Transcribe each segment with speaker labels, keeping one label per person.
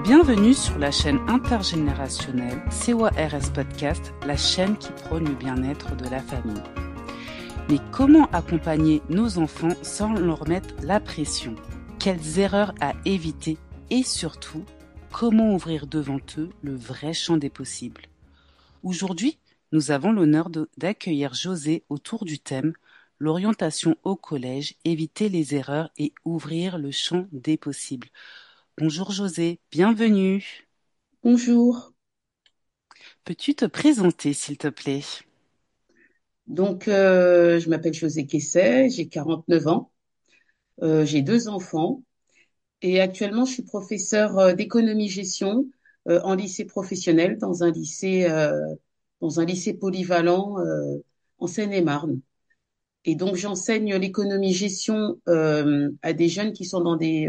Speaker 1: Bienvenue sur la chaîne intergénérationnelle CORS Podcast, la chaîne qui prône le bien-être de la famille. Mais comment accompagner nos enfants sans leur mettre la pression? Quelles erreurs à éviter? Et surtout, comment ouvrir devant eux le vrai champ des possibles? Aujourd'hui, nous avons l'honneur d'accueillir José autour du thème « L'orientation au collège, éviter les erreurs et ouvrir le champ des possibles ». Bonjour José, bienvenue.
Speaker 2: Bonjour.
Speaker 1: Peux-tu te présenter s'il te plaît?
Speaker 2: Je m'appelle José Quesset, j'ai 49 ans, j'ai deux enfants et actuellement, je suis professeure d'économie-gestion en lycée professionnel dans un lycée polyvalent en Seine-et-Marne. Et donc, j'enseigne l'économie-gestion à des jeunes qui sont dans des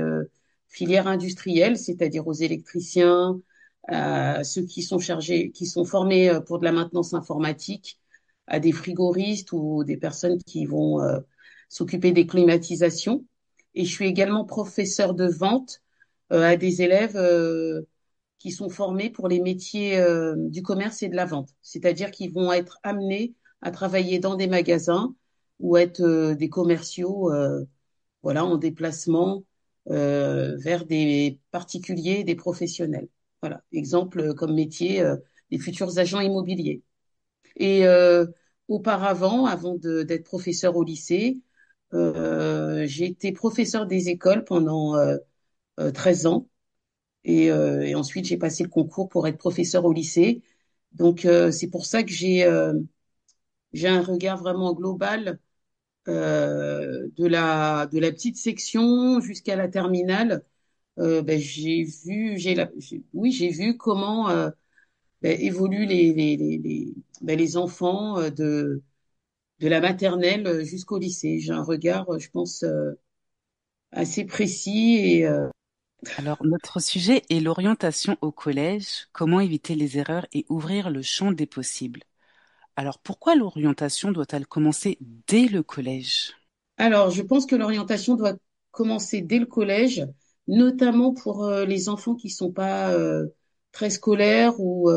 Speaker 2: filières industrielles, c'est-à-dire aux électriciens, à ceux qui sont chargés, qui sont formés pour de la maintenance informatique, à des frigoristes ou des personnes qui vont s'occuper des climatisations. Et je suis également professeur de vente à des élèves qui sont formés pour les métiers du commerce et de la vente, c'est-à-dire qu'ils vont être amenés à travailler dans des magasins ou être des commerciaux, voilà, en déplacement vers des particuliers, des professionnels. Voilà, exemple comme métier, des futurs agents immobiliers. Et auparavant, d'être professeur au lycée, j'ai été professeur des écoles pendant 13 ans. Et ensuite, j'ai passé le concours pour être professeur au lycée. C'est pour ça que j'ai un regard vraiment global de la petite section jusqu'à la terminale. Oui, j'ai vu comment évoluent les enfants de la maternelle jusqu'au lycée. J'ai un regard, je pense, assez précis
Speaker 1: Alors, notre sujet est l'orientation au collège, comment éviter les erreurs et ouvrir le champ des possibles. Alors, pourquoi l'orientation doit-elle commencer dès le collège?
Speaker 2: Alors, je pense que l'orientation doit commencer dès le collège, notamment pour les enfants qui sont pas très scolaires ou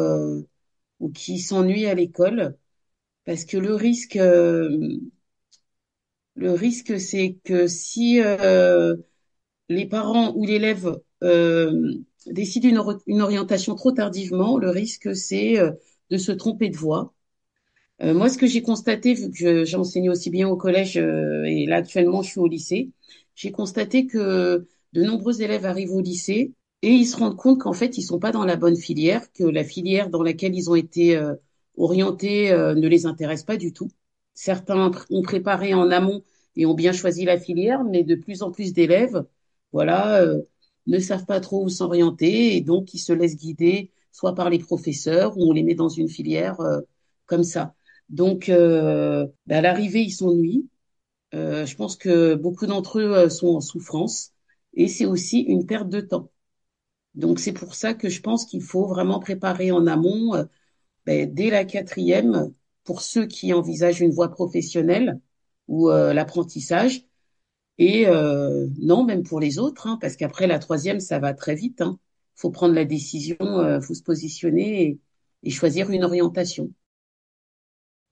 Speaker 2: qui s'ennuient à l'école, parce que le risque, c'est que si les parents ou l'élève décident une orientation trop tardivement, le risque, c'est de se tromper de voie. Moi, ce que j'ai constaté, vu que j'ai enseigné aussi bien au collège et là actuellement je suis au lycée, j'ai constaté que de nombreux élèves arrivent au lycée et ils se rendent compte qu'en fait ils sont pas dans la bonne filière, que la filière dans laquelle ils ont été orientés ne les intéresse pas du tout. Certains ont préparé en amont et ont bien choisi la filière, mais de plus en plus d'élèves, voilà, ne savent pas trop où s'orienter et donc ils se laissent guider soit par les professeurs ou on les met dans une filière comme ça. À l'arrivée, ils s'ennuient. Je pense que beaucoup d'entre eux sont en souffrance et c'est aussi une perte de temps. Donc, c'est pour ça que je pense qu'il faut vraiment préparer en amont, dès la quatrième, pour ceux qui envisagent une voie professionnelle ou l'apprentissage. Et non, même pour les autres, hein, parce qu'après la troisième, ça va très vite. Hein. Faut prendre la décision, faut se positionner et choisir une orientation.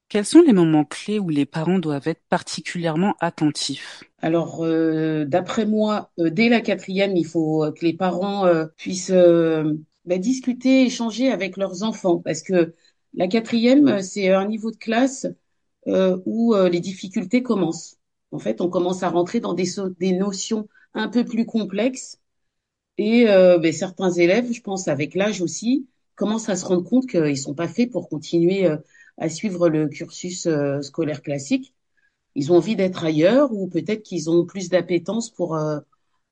Speaker 1: Quels sont les moments clés où les parents doivent être particulièrement attentifs?
Speaker 2: Alors, d'après moi, dès la quatrième, il faut que les parents puissent discuter, échanger avec leurs enfants, parce que la quatrième, c'est un niveau de classe où les difficultés commencent. En fait, on commence à rentrer dans des notions un peu plus complexes, et certains élèves, je pense avec l'âge aussi, commencent à se rendre compte qu'ils sont pas faits pour continuer à suivre le cursus scolaire classique. Ils ont envie d'être ailleurs ou peut-être qu'ils ont plus d'appétence pour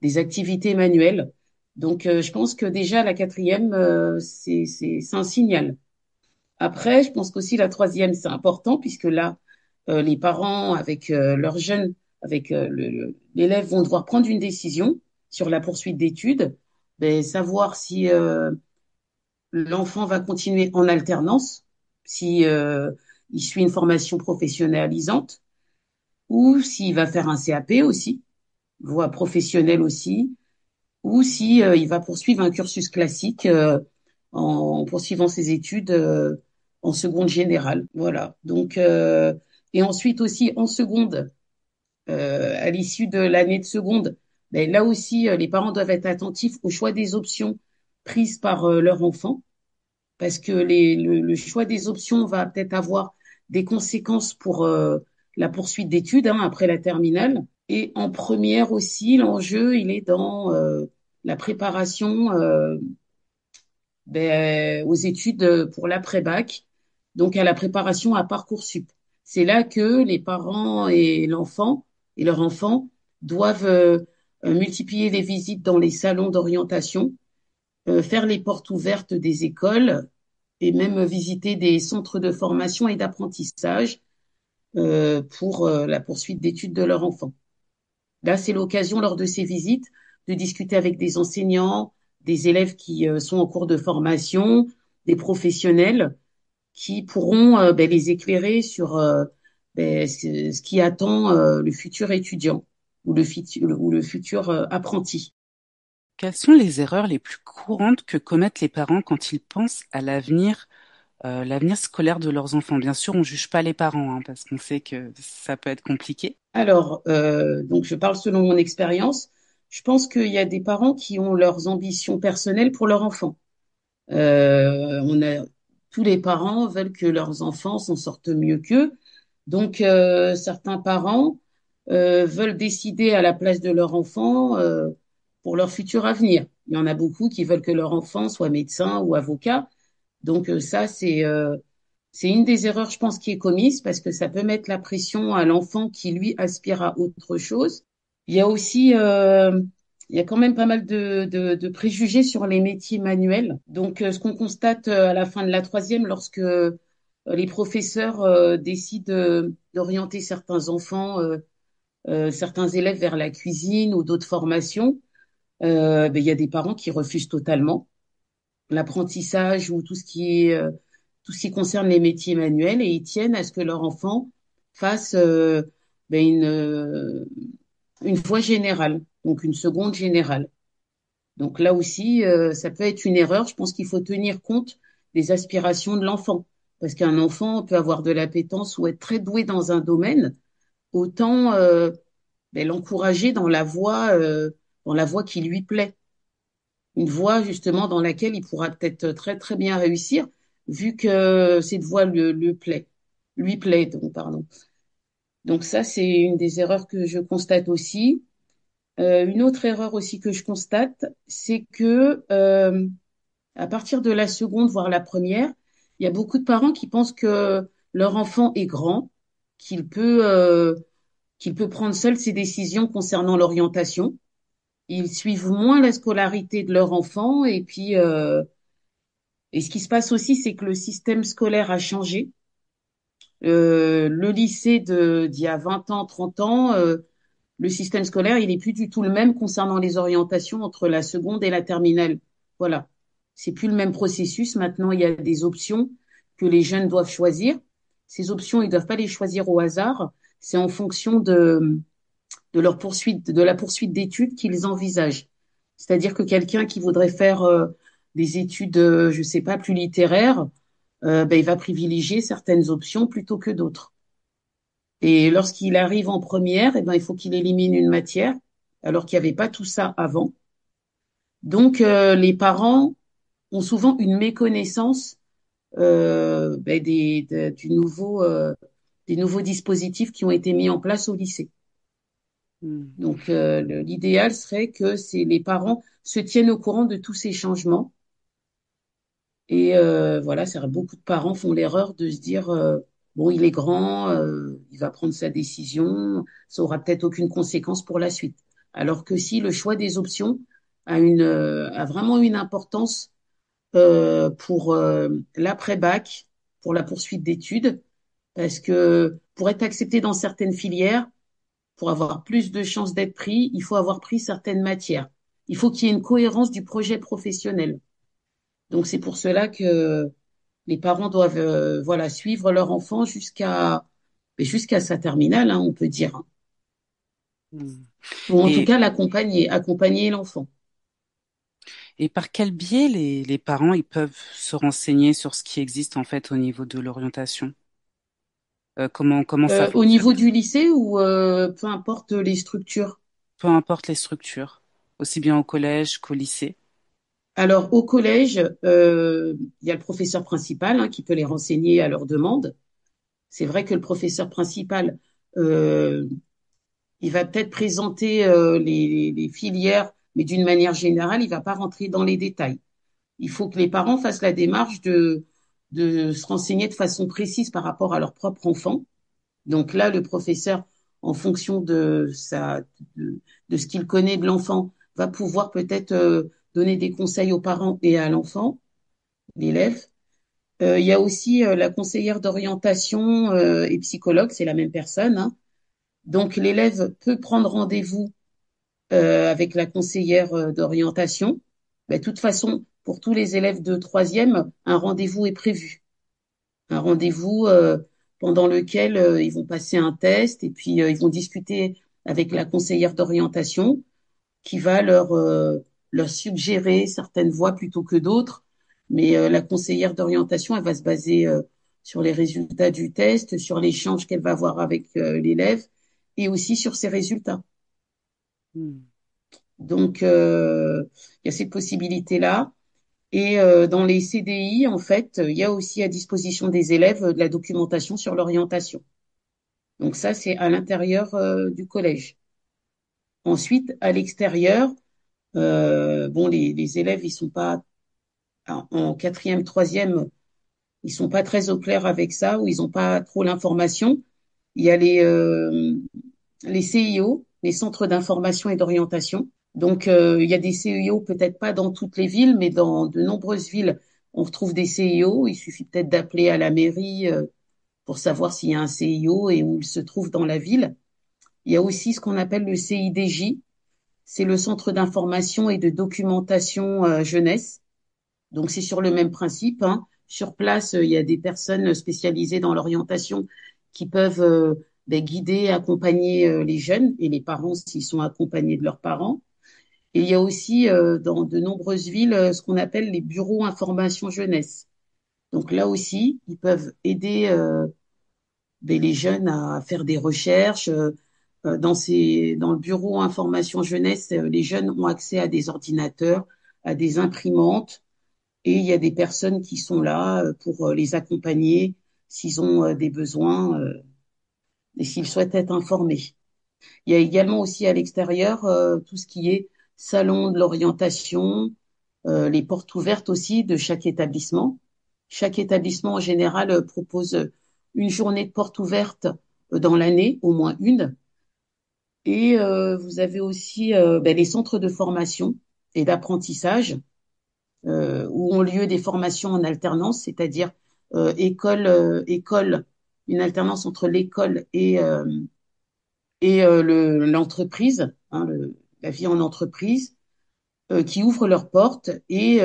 Speaker 2: des activités manuelles. Je pense que déjà la quatrième, c'est un signal. Après, je pense qu'aussi la troisième, c'est important puisque là, les parents avec leurs jeunes, avec l'élève vont devoir prendre une décision sur la poursuite d'études, savoir si l'enfant va continuer en alternance, si il suit une formation professionnalisante ou s'il va faire un CAP aussi, voie professionnelle aussi, ou si il va poursuivre un cursus classique en poursuivant ses études en seconde générale. Voilà. Donc et ensuite aussi en seconde, à l'issue de l'année de seconde, ben, là aussi les parents doivent être attentifs au choix des options prises par leur enfant, parce que le choix des options va peut-être avoir des conséquences pour la poursuite d'études après la terminale. Et en première aussi, l'enjeu, il est dans la préparation aux études pour l'après-bac, donc à la préparation à Parcoursup. C'est là que les parents et l'enfant et leur enfant doivent multiplier les visites dans les salons d'orientation, faire les portes ouvertes des écoles et même visiter des centres de formation et d'apprentissage pour la poursuite d'études de leur enfant. Là, c'est l'occasion lors de ces visites de discuter avec des enseignants, des élèves qui sont en cours de formation, des professionnels qui pourront les éclairer sur ce qui attend le futur étudiant ou le futur apprenti.
Speaker 1: Quelles sont les erreurs les plus courantes que commettent les parents quand ils pensent à l'avenir scolaire de leurs enfants? Bien sûr, on juge pas les parents, hein, parce qu'on sait que ça peut être compliqué.
Speaker 2: Alors, donc je parle selon mon expérience. Je pense qu'il y a des parents qui ont leurs ambitions personnelles pour leur enfant. Tous les parents veulent que leurs enfants s'en sortent mieux qu'eux. Donc, certains parents veulent décider à la place de leur enfant pour leur futur avenir. Il y en a beaucoup qui veulent que leur enfant soit médecin ou avocat. Donc, ça, c'est une des erreurs, je pense, qui est commise parce que ça peut mettre la pression à l'enfant qui, lui, aspire à autre chose. Il y a aussi, il y a quand même pas mal de préjugés sur les métiers manuels. Donc, ce qu'on constate à la fin de la troisième, lorsque les professeurs décident d'orienter certains enfants, certains élèves vers la cuisine ou d'autres formations, il y a des parents qui refusent totalement l'apprentissage ou tout ce qui concerne les métiers manuels et ils tiennent à ce que leur enfant fasse ben, une voie générale, donc une seconde générale. Donc là aussi, ça peut être une erreur. Je pense qu'il faut tenir compte des aspirations de l'enfant. Parce qu'un enfant peut avoir de l'appétence ou être très doué dans un domaine, autant l'encourager dans la voie qui lui plaît. Une voie justement dans laquelle il pourra peut-être très très bien réussir, vu que cette voie lui plaît, donc, pardon. Donc ça, c'est une des erreurs que je constate aussi. Une autre erreur aussi que je constate, c'est que à partir de la seconde, voire la première, il y a beaucoup de parents qui pensent que leur enfant est grand, qu'il peut, euh, qu'il peut prendre seul ses décisions concernant l'orientation. Ils suivent moins la scolarité de leur enfant et ce qui se passe aussi, c'est que le système scolaire a changé. Le lycée d'il y a 20 ans, 30 ans, le système scolaire, il n'est plus du tout le même concernant les orientations entre la seconde et la terminale. Voilà. C'est plus le même processus. Maintenant, il y a des options que les jeunes doivent choisir. Ces options, ils ne doivent pas les choisir au hasard. C'est en fonction de leur poursuite, de la poursuite d'études qu'ils envisagent. C'est-à-dire que quelqu'un qui voudrait faire des études, je sais pas, plus littéraires, il va privilégier certaines options plutôt que d'autres. Et lorsqu'il arrive en première, il faut qu'il élimine une matière, alors qu'il n'y avait pas tout ça avant. Donc, les parents ont souvent une méconnaissance des nouveaux dispositifs qui ont été mis en place au lycée.
Speaker 1: Hmm.
Speaker 2: Donc, l'idéal serait que les parents se tiennent au courant de tous ces changements. Et voilà, c'est vrai, beaucoup de parents font l'erreur de se dire, bon, il est grand, il va prendre sa décision, ça aura peut-être aucune conséquence pour la suite. Alors que si le choix des options a vraiment une importance pour l'après-bac, pour la poursuite d'études, parce que pour être accepté dans certaines filières, pour avoir plus de chances d'être pris, il faut avoir pris certaines matières. Il faut qu'il y ait une cohérence du projet professionnel. Donc c'est pour cela que les parents doivent voilà suivre leur enfant jusqu'à sa terminale, hein, on peut dire, hein.
Speaker 1: Hmm.
Speaker 2: Ou en tout
Speaker 1: Et
Speaker 2: cas l'accompagner, accompagner l'enfant.
Speaker 1: Et par quel biais les parents ils peuvent se renseigner sur ce qui existe en fait au niveau de l'orientation? Comment ça
Speaker 2: Au
Speaker 1: fonctionne?
Speaker 2: niveau du lycée ou peu importe les structures?
Speaker 1: Peu importe les structures, aussi bien au collège qu'au lycée.
Speaker 2: Alors, au collège, il y a le professeur principal qui peut les renseigner à leur demande. C'est vrai que le professeur principal, euh, il va peut-être présenter les filières, mais d'une manière générale, il va pas rentrer dans les détails. Il faut que les parents fassent la démarche de se renseigner de façon précise par rapport à leur propre enfant. Donc là, le professeur, en fonction de, de ce qu'il connaît de l'enfant, va pouvoir peut-être donner des conseils aux parents et à l'enfant, l'élève. Il y a aussi la conseillère d'orientation et psychologue, c'est la même personne. Donc l'élève peut prendre rendez-vous avec la conseillère d'orientation. Ben, de toute façon, pour tous les élèves de troisième, un rendez-vous est prévu. Un rendez-vous pendant lequel ils vont passer un test et puis ils vont discuter avec la conseillère d'orientation qui va leur suggérer certaines voies plutôt que d'autres. Mais la conseillère d'orientation, elle va se baser sur les résultats du test, sur l'échange qu'elle va avoir avec l'élève et aussi sur ses résultats.
Speaker 1: Hmm.
Speaker 2: Donc, il y a cette possibilité-là. Et dans les CDI, en fait, il y a aussi à disposition des élèves de la documentation sur l'orientation. Donc ça, c'est à l'intérieur du collège. Ensuite, à l'extérieur, bon, les élèves, ils sont pas en quatrième, troisième, ils sont pas très au clair avec ça, ou ils n'ont pas trop l'information. Il y a les CIO, les centres d'information et d'orientation. Donc, il y a des CIO, peut-être pas dans toutes les villes, mais dans de nombreuses villes, on retrouve des CIO. Il suffit peut-être d'appeler à la mairie pour savoir s'il y a un CIO et où il se trouve dans la ville. Il y a aussi ce qu'on appelle le CIDJ, c'est le Centre d'information et de documentation jeunesse. Donc, c'est sur le même principe. Sur place, il y a des personnes spécialisées dans l'orientation qui peuvent ben, guider, accompagner les jeunes et les parents s'ils sont accompagnés de leurs parents. Et il y a aussi dans de nombreuses villes ce qu'on appelle les bureaux information jeunesse. Donc là aussi, ils peuvent aider ben, les jeunes à faire des recherches. Dans le bureau information jeunesse, les jeunes ont accès à des ordinateurs, à des imprimantes, et il y a des personnes qui sont là pour les accompagner s'ils ont des besoins et s'ils souhaitent être informés. Il y a également aussi à l'extérieur tout ce qui est salon de l'orientation, les portes ouvertes aussi de chaque établissement. Chaque établissement en général propose une journée de porte ouverte dans l'année, au moins une. Et vous avez aussi ben, les centres de formation et d'apprentissage où ont lieu des formations en alternance, c'est-à-dire école, une alternance entre l'école et l'entreprise, la vie en entreprise, qui ouvrent leurs portes et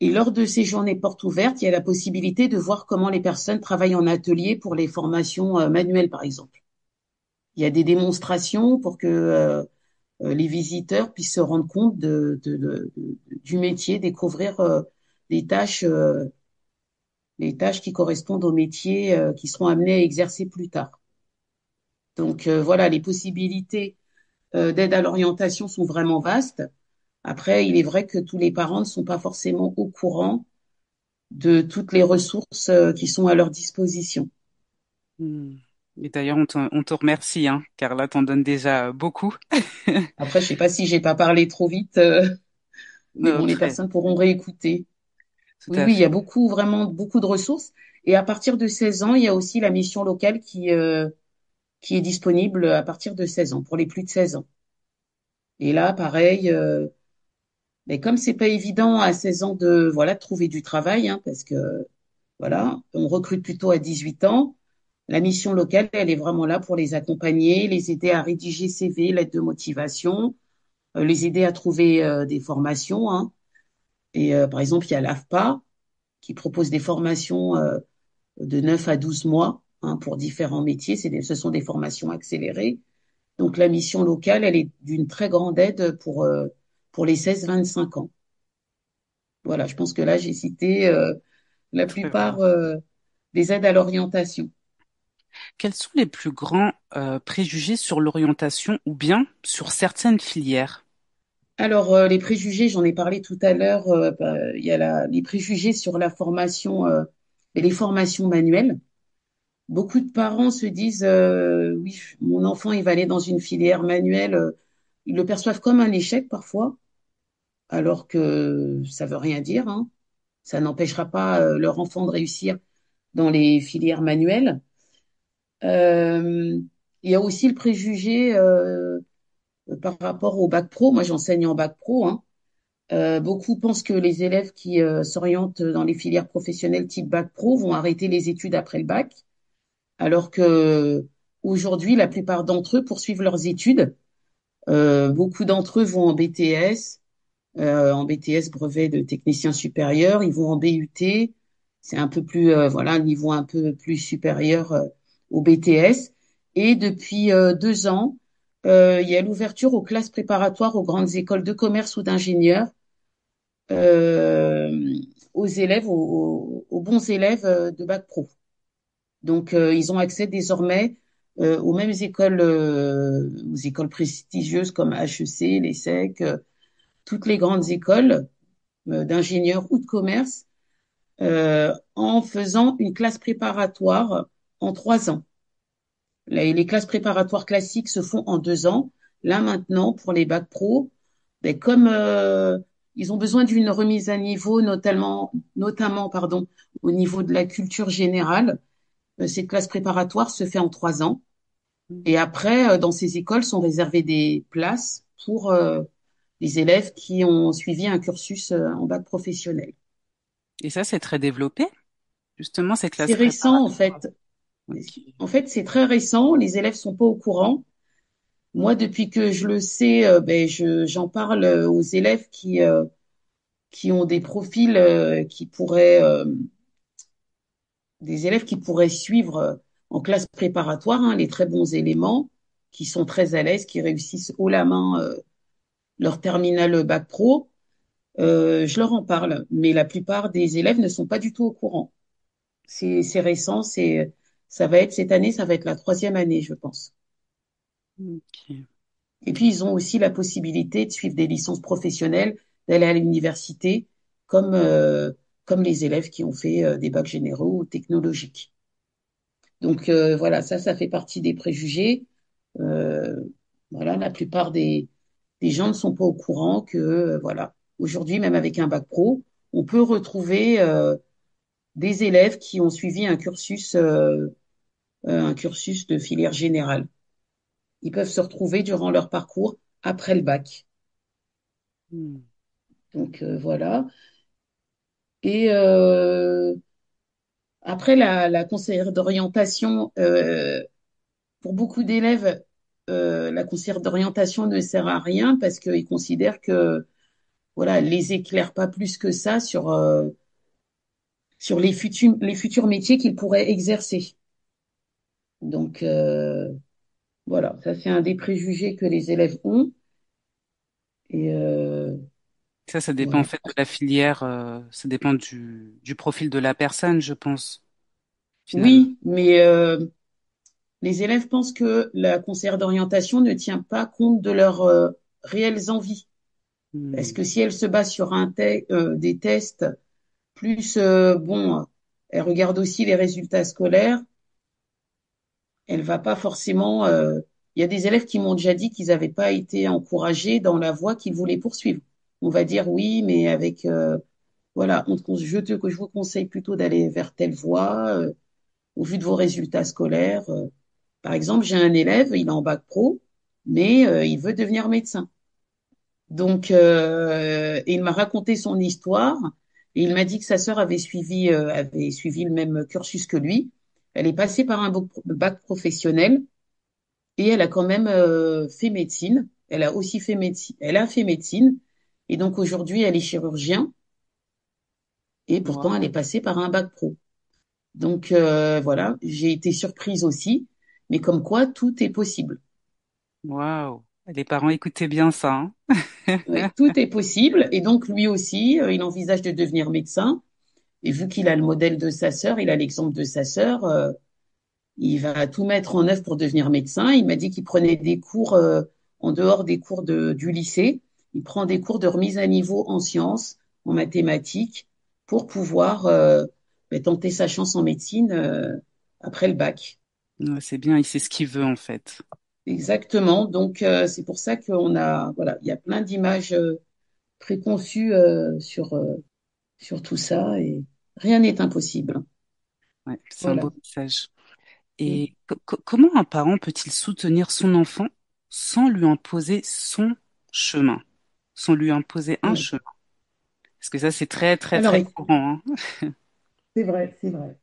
Speaker 2: lors de ces journées portes ouvertes, il y a la possibilité de voir comment les personnes travaillent en atelier pour les formations manuelles, par exemple. Il y a des démonstrations pour que les visiteurs puissent se rendre compte du métier, découvrir les tâches qui correspondent aux métiers qui seront amenés à exercer plus tard. Donc voilà, les possibilités d'aide à l'orientation sont vraiment vastes. Après, il est vrai que tous les parents ne sont pas forcément au courant de toutes les ressources qui sont à leur disposition.
Speaker 1: Hmm. Et d'ailleurs, on te remercie, hein, car là, t'en donnes déjà beaucoup.
Speaker 2: Après, je sais pas si j'ai pas parlé trop vite, mais bon, les
Speaker 1: Très,
Speaker 2: personnes pourront réécouter.
Speaker 1: tout
Speaker 2: Oui,
Speaker 1: à
Speaker 2: oui, il y a
Speaker 1: fait.
Speaker 2: beaucoup, vraiment beaucoup de ressources. Et à partir de 16 ans, il y a aussi la mission locale qui est disponible à partir de 16 ans, pour les plus de 16 ans. Et là, pareil, mais comme c'est pas évident à 16 ans de, voilà, de trouver du travail, parce que, voilà, on recrute plutôt à 18 ans. La mission locale, elle est vraiment là pour les accompagner, les aider à rédiger CV, lettre de motivation, les aider à trouver des formations. Et par exemple, il y a l'AFPA qui propose des formations de 9 à 12 mois pour différents métiers. Ce sont des formations accélérées. Donc la mission locale, elle est d'une très grande aide pour les 16-25 ans. Voilà, je pense que là, j'ai cité la
Speaker 1: Très bien.
Speaker 2: plupart des aides à l'orientation.
Speaker 1: Quels sont les plus grands préjugés sur l'orientation ou bien sur certaines filières?
Speaker 2: Alors, les préjugés, j'en ai parlé tout à l'heure, bah, il y a les préjugés sur la formation et les formations manuelles. Beaucoup de parents se disent, oui, mon enfant, il va aller dans une filière manuelle. Ils le perçoivent comme un échec parfois, alors que ça veut rien dire, hein. Ça n'empêchera pas leur enfant de réussir dans les filières manuelles. Euh, il y a aussi le préjugé par rapport au bac pro. Moi, j'enseigne en bac pro, hein. Beaucoup pensent que les élèves qui s'orientent dans les filières professionnelles type bac pro vont arrêter les études après le bac, alors que aujourd'hui, la plupart d'entre eux poursuivent leurs études. Beaucoup d'entre eux vont en BTS brevet de technicien supérieur, ils vont en BUT, c'est un peu plus, voilà, un niveau un peu plus supérieur au BTS. Et depuis 2 ans, il y a l'ouverture aux classes préparatoires aux grandes écoles de commerce ou d'ingénieurs euh, aux élèves, aux bons élèves de bac pro. Donc, ils ont accès désormais aux mêmes écoles, aux écoles prestigieuses comme HEC, l'ESSEC, toutes les grandes écoles d'ingénieurs ou de commerce en faisant une classe préparatoire en 3 ans. Les classes préparatoires classiques se font en 2 ans. Là, maintenant, pour les bacs pro, ben, comme ils ont besoin d'une remise à niveau, notamment pardon, au niveau de la culture générale, cette classe préparatoire se fait en 3 ans. Et après, dans ces écoles sont réservées des places pour les élèves qui ont suivi un cursus en bac professionnel.
Speaker 1: Et ça, c'est très développé, justement, ces
Speaker 2: C'est
Speaker 1: classes
Speaker 2: récent, en
Speaker 1: préparatoires.
Speaker 2: fait.
Speaker 1: Ok.
Speaker 2: En fait, c'est très récent. Les élèves sont pas au courant. Moi, depuis que je le sais, ben, j'en parle aux élèves qui ont des profils des élèves qui pourraient suivre en classe préparatoire, hein, les très bons éléments, qui sont très à l'aise, qui réussissent haut la main leur terminal bac pro. Je leur en parle, mais la plupart des élèves ne sont pas du tout au courant. C'est récent, ça va être cette année, ça va être la troisième année, je pense.
Speaker 1: Ok.
Speaker 2: Et puis, ils ont aussi la possibilité de suivre des licences professionnelles, d'aller à l'université, comme, euh, comme les élèves qui ont fait des bacs généraux ou technologiques. Donc, voilà, ça fait partie des préjugés. Euh, voilà, la plupart des gens ne sont pas au courant que, voilà, aujourd'hui, même avec un bac pro, on peut retrouver des élèves qui ont suivi un cursus de filière générale. Ils peuvent se retrouver durant leur parcours après le bac.
Speaker 1: Hmm.
Speaker 2: Donc, voilà. Et après, la conseillère d'orientation, pour beaucoup d'élèves, la conseillère d'orientation ne sert à rien parce qu'ils considèrent que voilà, elle les éclaire pas plus que ça sur les futurs métiers qu'ils pourraient exercer. Donc, voilà, ça c'est un des préjugés que les élèves ont. Et
Speaker 1: Ça dépend en
Speaker 2: voilà.
Speaker 1: fait de la filière, ça dépend du profil de la personne, je pense, finalement.
Speaker 2: Oui, mais les élèves pensent que la conseillère d'orientation ne tient pas compte de leurs réelles envies. Parce
Speaker 1: Hmm.
Speaker 2: que si elle se base sur des tests, plus, bon, elle regarde aussi les résultats scolaires, elle va pas forcément. Il y a des élèves qui m'ont déjà dit qu'ils n'avaient pas été encouragés dans la voie qu'ils voulaient poursuivre. On va dire oui, mais avec, voilà, je vous conseille plutôt d'aller vers telle voie, au vu de vos résultats scolaires. Par exemple, j'ai un élève, il est en bac pro, mais il veut devenir médecin. Donc, il m'a raconté son histoire et il m'a dit que sa sœur avait suivi le même cursus que lui. Elle est passée par un bac professionnel et elle a quand même fait médecine. Elle a aussi fait médecine. Elle a fait médecine et donc aujourd'hui, elle est chirurgien et pourtant, elle
Speaker 1: Wow.
Speaker 2: est passée par un bac pro. Donc, voilà, j'ai été surprise aussi, mais comme quoi tout est possible.
Speaker 1: Waouh. Les parents écoutaient bien ça, hein.
Speaker 2: Oui, tout est possible. Et donc, lui aussi, il envisage de devenir médecin. Et vu qu'il a le modèle de sa sœur, il a l'exemple de sa sœur, il va tout mettre en œuvre pour devenir médecin. Il m'a dit qu'il prenait des cours en dehors des cours du lycée. Il prend des cours de remise à niveau en sciences, en mathématiques, pour pouvoir tenter sa chance en médecine après le bac.
Speaker 1: Ouais, c'est bien, il sait ce qu'il veut en fait.
Speaker 2: Exactement. Donc c'est pour ça qu'on a, voilà, il y a plein d'images préconçues sur tout ça et rien n'est impossible.
Speaker 1: Ouais, c'est un
Speaker 2: Voilà.
Speaker 1: beau message.
Speaker 2: Mm.
Speaker 1: Et comment un parent peut-il soutenir son enfant sans lui imposer son chemin, sans lui imposer un
Speaker 2: Ouais.
Speaker 1: chemin? Parce que ça, c'est très, très,
Speaker 2: Alors,
Speaker 1: très courant, hein.
Speaker 2: c'est vrai, c'est vrai.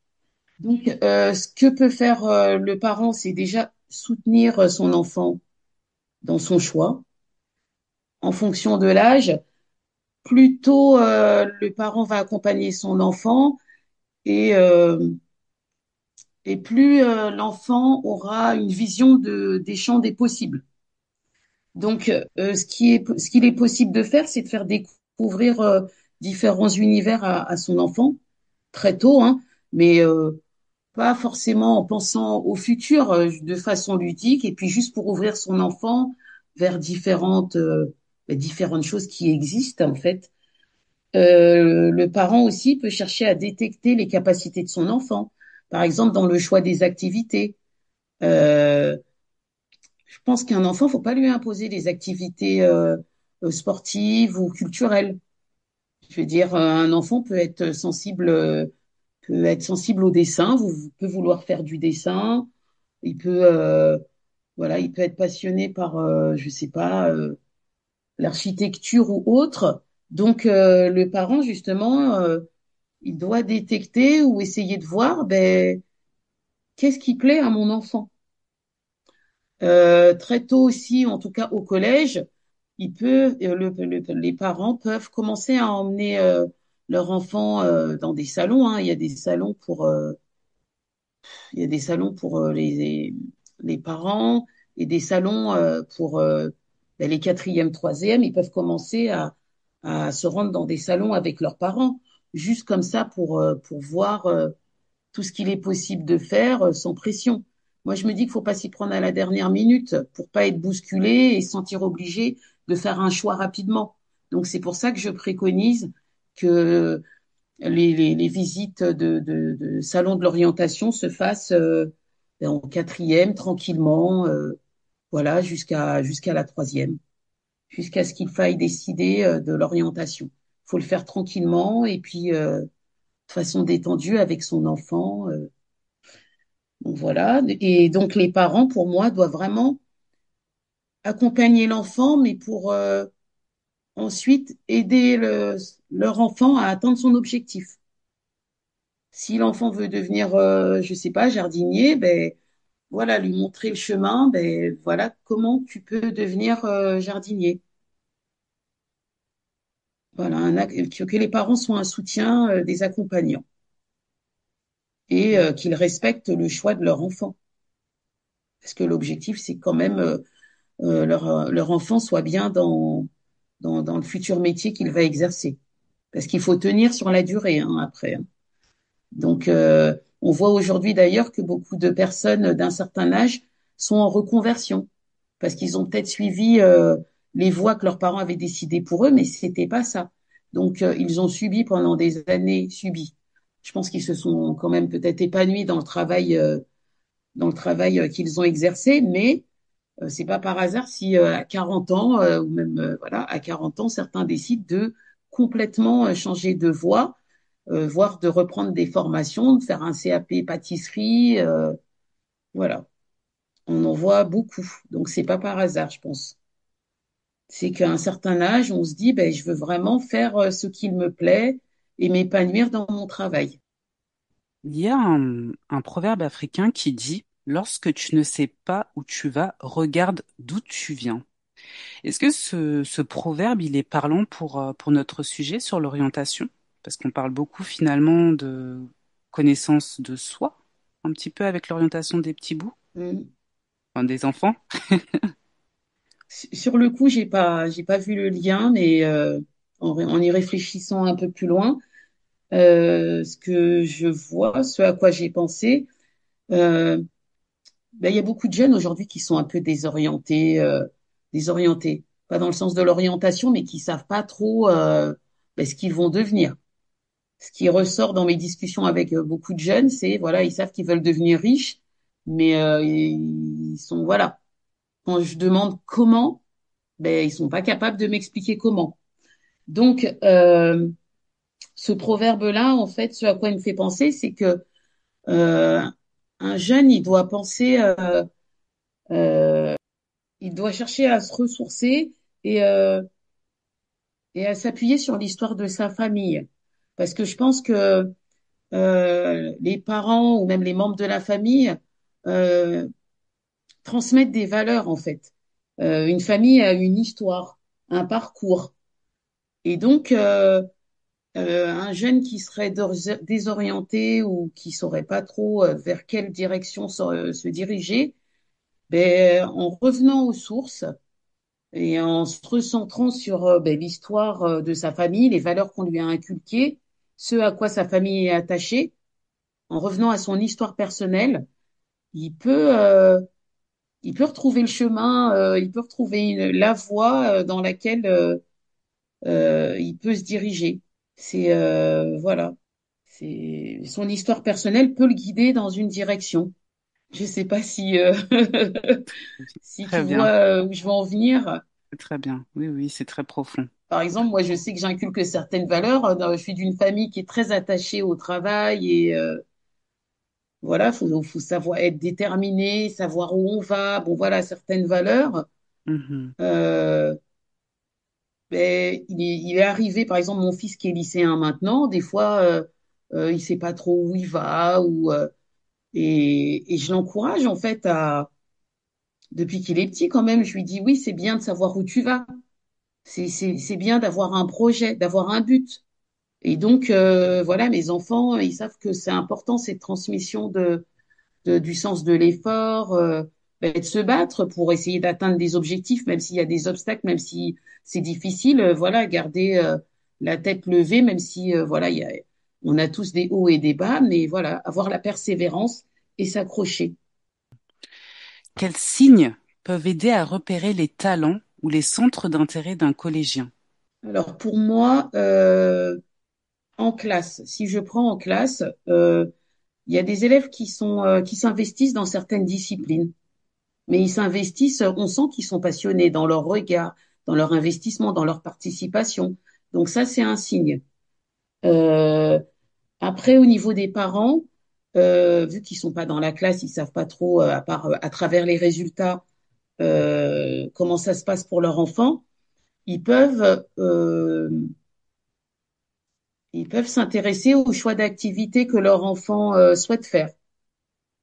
Speaker 2: Donc, ce que peut faire le parent, c'est déjà soutenir son enfant dans son choix en fonction de l'âge. Plus tôt le parent va accompagner son enfant et, euh, et plus l'enfant aura une vision des champs des possibles. Donc, ce qu'il est possible de faire, c'est de faire découvrir différents univers à son enfant très tôt, hein, mais pas forcément en pensant au futur de façon ludique, et puis juste pour ouvrir son enfant vers différentes choses qui existent en fait. Le parent aussi peut chercher à détecter les capacités de son enfant, par exemple dans le choix des activités. Euh, je pense qu'un enfant, faut pas lui imposer des activités sportives ou culturelles. Je veux dire, un enfant peut être sensible au dessin, peut vouloir faire du dessin, il peut, voilà, il peut être passionné par, je sais pas, l'architecture ou autre. Donc, le parent, justement, il doit détecter ou essayer de voir, ben, qu'est-ce qui plaît à mon enfant. Très tôt aussi, en tout cas au collège, les parents peuvent commencer à emmener leur enfant dans des salons, hein. Il y a des salons pour les parents et des salons pour les quatrièmes, troisièmes. Ils peuvent commencer à se rendre dans des salons avec leurs parents, juste comme ça pour voir tout ce qu'il est possible de faire sans pression. Moi, je me dis qu'il ne faut pas s'y prendre à la dernière minute pour pas être bousculé et se sentir obligé de faire un choix rapidement. Donc, c'est pour ça que je préconise que les visites de salon de l'orientation se fassent en quatrième, tranquillement, voilà, jusqu'à la troisième, jusqu'à ce qu'il faille décider de l'orientation. Il faut le faire tranquillement et puis de façon détendue avec son enfant. Donc voilà. Et donc les parents, pour moi, doivent vraiment accompagner l'enfant, mais pour ensuite aider leur enfant à atteindre son objectif. Si l'enfant veut devenir, je sais pas, jardinier, ben voilà, lui montrer le chemin, ben voilà comment tu peux devenir jardinier. Voilà, que les parents soient un soutien des accompagnants et qu'ils respectent le choix de leur enfant. Parce que l'objectif, c'est quand même leur enfant soit bien dans le futur métier qu'il va exercer. Parce qu'il faut tenir sur la durée hein, après, hein. Donc, on voit aujourd'hui d'ailleurs que beaucoup de personnes d'un certain âge sont en reconversion parce qu'ils ont peut-être suivi les voies que leurs parents avaient décidées pour eux, mais c'était pas ça. Donc, ils ont subi pendant des années, subi. Je pense qu'ils se sont quand même peut-être épanouis dans le travail qu'ils ont exercé, mais c'est pas par hasard si à 40 ans ou même voilà à 40 ans certains décident de complètement changer de voie, voire de reprendre des formations, de faire un CAP pâtisserie, voilà. On en voit beaucoup, donc c'est pas par hasard, je pense. C'est qu'à un certain âge, on se dit, ben, je veux vraiment faire ce qu'il me plaît et m'épanouir dans mon travail.
Speaker 1: Il y a un proverbe africain qui dit, lorsque tu ne sais pas où tu vas, regarde d'où tu viens. Est-ce que ce proverbe, il est parlant pour notre sujet sur l'orientation? Parce qu'on parle beaucoup finalement de connaissance de soi, un petit peu avec l'orientation des petits bouts,
Speaker 2: Mm.
Speaker 1: enfin, des enfants.
Speaker 2: Sur le coup, j'ai pas vu le lien, mais en y réfléchissant un peu plus loin, ce que je vois, ce à quoi j'ai pensé, euh, ben, il y a beaucoup de jeunes aujourd'hui qui sont un peu désorientés, pas dans le sens de l'orientation, mais qui savent pas trop ben, ce qu'ils vont devenir. Ce qui ressort dans mes discussions avec beaucoup de jeunes, c'est voilà, ils savent qu'ils veulent devenir riches, mais ils sont voilà. Quand je demande comment, ben ils sont pas capables de m'expliquer comment. Donc ce proverbe-là, en fait, ce à quoi il me fait penser, c'est que euh, un jeune, il doit penser, il doit chercher à se ressourcer et et à s'appuyer sur l'histoire de sa famille, parce que je pense que les parents ou même les membres de la famille euh, transmettent des valeurs en fait. Une famille a une histoire, un parcours. Et donc, un jeune qui serait désorienté ou qui saurait pas trop vers quelle direction se diriger, ben, en revenant aux sources et en se recentrant sur ben, l'histoire de sa famille, les valeurs qu'on lui a inculquées, ce à quoi sa famille est attachée, en revenant à son histoire personnelle, il peut, euh, il peut retrouver le chemin, il peut retrouver la voie dans laquelle il peut se diriger. C'est voilà, c'est son histoire personnelle peut le guider dans une direction. Je sais pas si si tu
Speaker 1: Très
Speaker 2: vois
Speaker 1: bien,
Speaker 2: où je veux en venir.
Speaker 1: très bien. Oui, oui, c'est très profond.
Speaker 2: Par exemple, moi, je sais que j'inculque certaines valeurs. Je suis d'une famille qui est très attachée au travail et voilà, faut savoir être déterminé, savoir où on va. Bon, voilà, certaines valeurs.
Speaker 1: Mhm.
Speaker 2: Euh, ben, il est arrivé, par exemple, mon fils qui est lycéen maintenant, des fois, il sait pas trop où il va et je l'encourage en fait depuis qu'il est petit quand même, je lui dis oui, c'est bien de savoir où tu vas. C'est bien d'avoir un projet, d'avoir un but. Et donc, voilà, mes enfants, ils savent que c'est important, cette transmission du sens de l'effort, de se battre pour essayer d'atteindre des objectifs, même s'il y a des obstacles, même si c'est difficile, voilà, garder la tête levée, même si, voilà, on a tous des hauts et des bas, mais voilà, avoir la persévérance et s'accrocher.
Speaker 1: Quels signes peuvent aider à repérer les talents ou les centres d'intérêt d'un collégien?
Speaker 2: Alors, pour moi, en classe, si je prends en classe, il y a des élèves qui s'investissent dans certaines disciplines. Mais ils s'investissent, on sent qu'ils sont passionnés dans leur regard, dans leur investissement, dans leur participation. Donc ça, c'est un signe. Euh, Après, au niveau des parents, vu qu'ils sont pas dans la classe, ils savent pas trop, à part à travers les résultats, comment ça se passe pour leur enfant, ils peuvent, euh, ils peuvent s'intéresser au choix d'activité que leur enfant souhaite faire.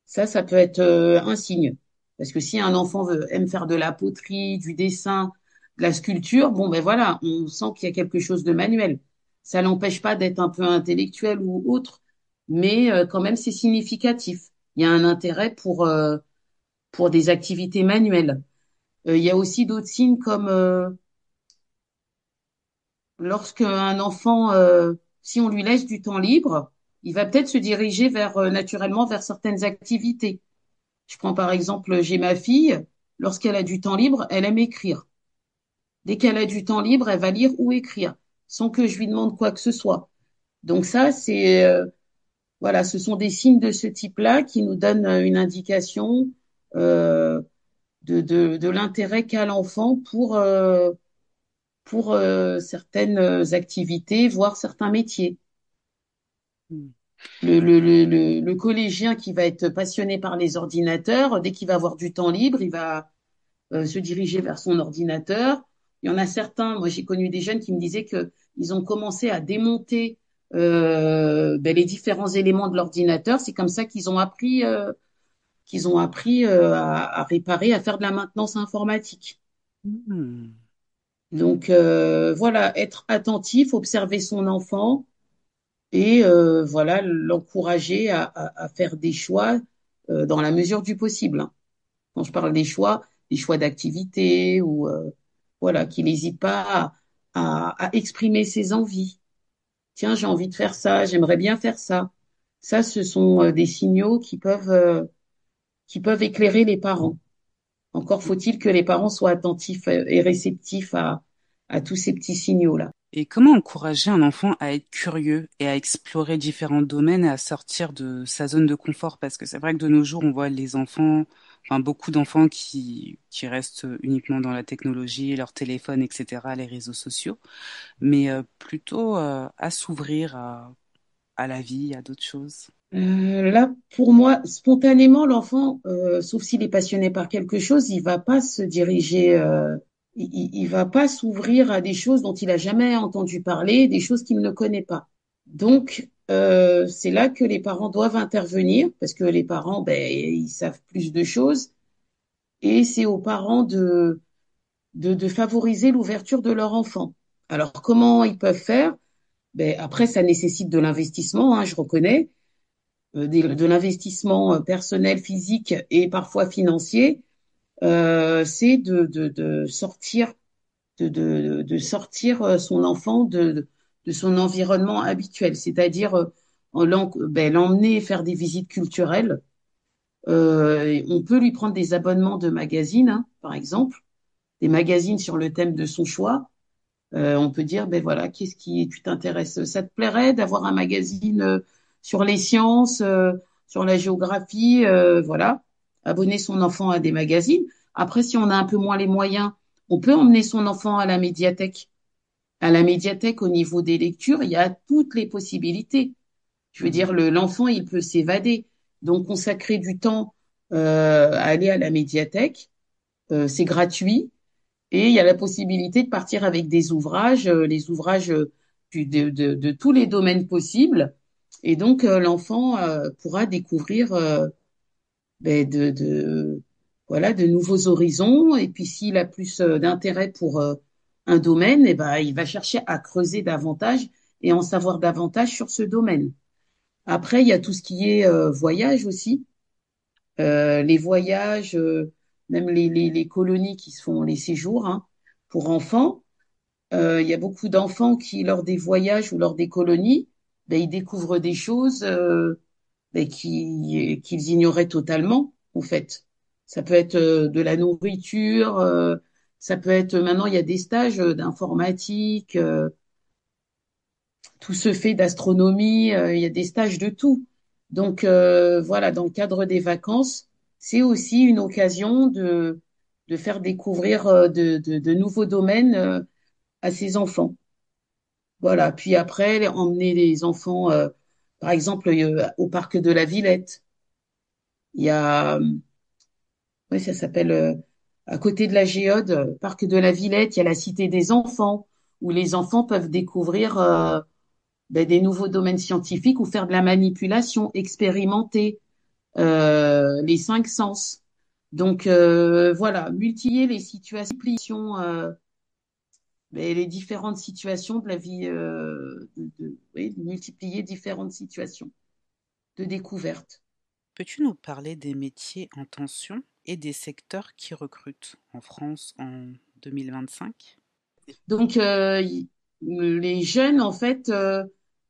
Speaker 2: Ça peut être un signe. Parce que si un enfant aime faire de la poterie, du dessin, de la sculpture, bon, ben voilà, on sent qu'il y a quelque chose de manuel. Ça l'empêche pas d'être un peu intellectuel ou autre, mais quand même, c'est significatif. Il y a un intérêt pour des activités manuelles. Il y a aussi d'autres signes comme lorsque un enfant, si on lui laisse du temps libre, il va peut-être se diriger naturellement vers certaines activités. Je prends par exemple, j'ai ma fille, lorsqu'elle a du temps libre, elle aime écrire. Dès qu'elle a du temps libre, elle va lire ou écrire, sans que je lui demande quoi que ce soit. Donc ça, c'est voilà, ce sont des signes de ce type-là qui nous donnent une indication euh, de l'intérêt qu'a l'enfant pour certaines activités, voire certains métiers.
Speaker 1: Mm.
Speaker 2: Le collégien qui va être passionné par les ordinateurs, dès qu'il va avoir du temps libre, il va se diriger vers son ordinateur. Il y en a certains, moi j'ai connu des jeunes qui me disaient que ils ont commencé à démonter ben, les différents éléments de l'ordinateur. C'est comme ça qu'ils ont appris à réparer, à faire de la maintenance informatique.
Speaker 1: Mm.
Speaker 2: Donc voilà, être attentif, observer son enfant et voilà l'encourager à faire des choix dans la mesure du possible, hein. Quand je parle des choix, des choix d'activité ou voilà, qu'il n'hésite pas à exprimer ses envies. Tiens, j'ai envie de faire ça, j'aimerais bien faire ça. Ça, ce sont des signaux qui peuvent éclairer les parents. Encore faut-il que les parents soient attentifs et réceptifs à tous ces petits signaux-là.
Speaker 1: Et comment encourager un enfant à être curieux et à explorer différents domaines et à sortir de sa zone de confort? Parce que c'est vrai que de nos jours, on voit les enfants, enfin beaucoup d'enfants qui restent uniquement dans la technologie, leur téléphone, etc., les réseaux sociaux, mais plutôt à s'ouvrir à la vie, à d'autres choses.
Speaker 2: Là, pour moi, spontanément, l'enfant, sauf s'il est passionné par quelque chose, il va pas se diriger, il va pas s'ouvrir à des choses dont il a jamais entendu parler, des choses qu'il ne connaît pas. Donc, c'est là que les parents doivent intervenir parce que les parents, ben, ils savent plus de choses et c'est aux parents de favoriser l'ouverture de leur enfant. Alors, comment ils peuvent faire? Ben, après, ça nécessite de l'investissement, hein, je reconnais de l'investissement personnel, physique et parfois financier, c'est de sortir, de sortir son enfant de son environnement habituel, c'est-à-dire l'emmener faire des visites culturelles. On peut lui prendre des abonnements de magazines, hein, par exemple, des magazines sur le thème de son choix. On peut dire, ben voilà, qu'est-ce qui tu t'intéresses? Ça te plairait d'avoir un magazine sur les sciences, sur la géographie, voilà. Abonner son enfant à des magazines. Après, si on a un peu moins les moyens, on peut emmener son enfant à la médiathèque. À la médiathèque, au niveau des lectures, il y a toutes les possibilités. Je veux dire, l'enfant, il peut s'évader. Donc, consacrer du temps à aller à la médiathèque, c'est gratuit. Et il y a la possibilité de partir avec des ouvrages, les ouvrages de tous les domaines possibles. Et donc, l'enfant pourra découvrir ben, voilà, de nouveaux horizons. Et puis, s'il a plus d'intérêt pour un domaine, eh ben, il va chercher à creuser davantage et en savoir davantage sur ce domaine. Après, il y a tout ce qui est voyage aussi. Les voyages, même les colonies qui se font les séjours hein, pour enfants. Il y a beaucoup d'enfants qui, lors des voyages ou lors des colonies, ben, ils découvrent des choses ben, qu'ils ignoraient totalement, en fait. Ça peut être de la nourriture, ça peut être maintenant il y a des stages d'informatique, tout se fait d'astronomie, il y a des stages de tout. Donc voilà, dans le cadre des vacances, c'est aussi une occasion de faire découvrir de nouveaux domaines à ses enfants. Voilà. Puis après, emmener les enfants, par exemple, au parc de la Villette. Il y a, ouais, ça s'appelle, à côté de la Géode, parc de la Villette, il y a la Cité des enfants, où les enfants peuvent découvrir ben, des nouveaux domaines scientifiques ou faire de la manipulation, expérimenter les cinq sens. Donc voilà, multiplier les situations, ben, les différentes situations de la vie, oui, multiplier différentes situations de découverte.
Speaker 1: Peux-tu nous parler des métiers en tension et des secteurs qui recrutent en France en 2025?
Speaker 2: Donc les jeunes en fait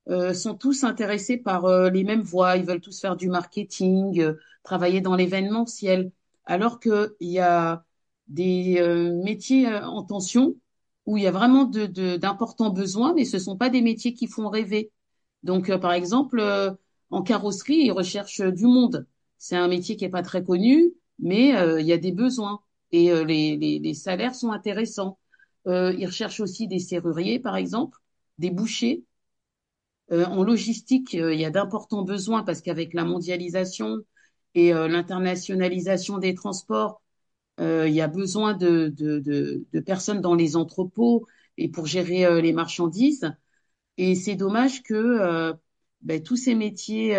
Speaker 2: sont tous intéressés par les mêmes voies. Ils veulent tous faire du marketing, travailler dans l'événementiel, alors que il y a des métiers en tension où il y a vraiment d'importants besoins, mais ce sont pas des métiers qui font rêver. Donc par exemple en carrosserie, ils recherchent du monde. C'est un métier qui est pas très connu, mais il y a des besoins et les salaires sont intéressants. Ils recherchent aussi des serruriers, par exemple, des bouchers. En logistique, il y a d'importants besoins parce qu'avec la mondialisation et l'internationalisation des transports, il y a besoin de personnes dans les entrepôts et pour gérer les marchandises. Et c'est dommage que ben, tous ces métiers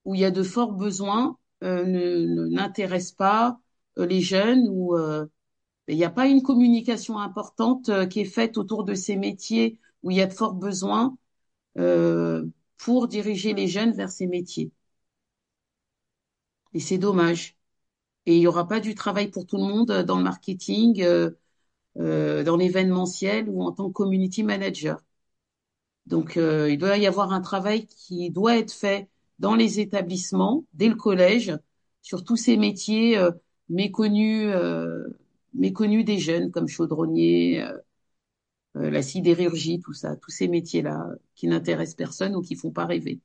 Speaker 2: où il y a de forts besoins n'intéressent pas les jeunes ou il n'y a pas une communication importante qui est faite autour de ces métiers où il y a de forts besoins euh, pour diriger les jeunes vers ces métiers. Et c'est dommage. Et il n'y aura pas du travail pour tout le monde dans le marketing, dans l'événementiel ou en tant que community manager. Donc, il doit y avoir un travail qui doit être fait dans les établissements, dès le collège, sur tous ces métiers méconnus, méconnus des jeunes, comme chaudronnier, la sidérurgie, tout ça, tous ces métiers-là qui n'intéressent personne ou qui font pas rêver.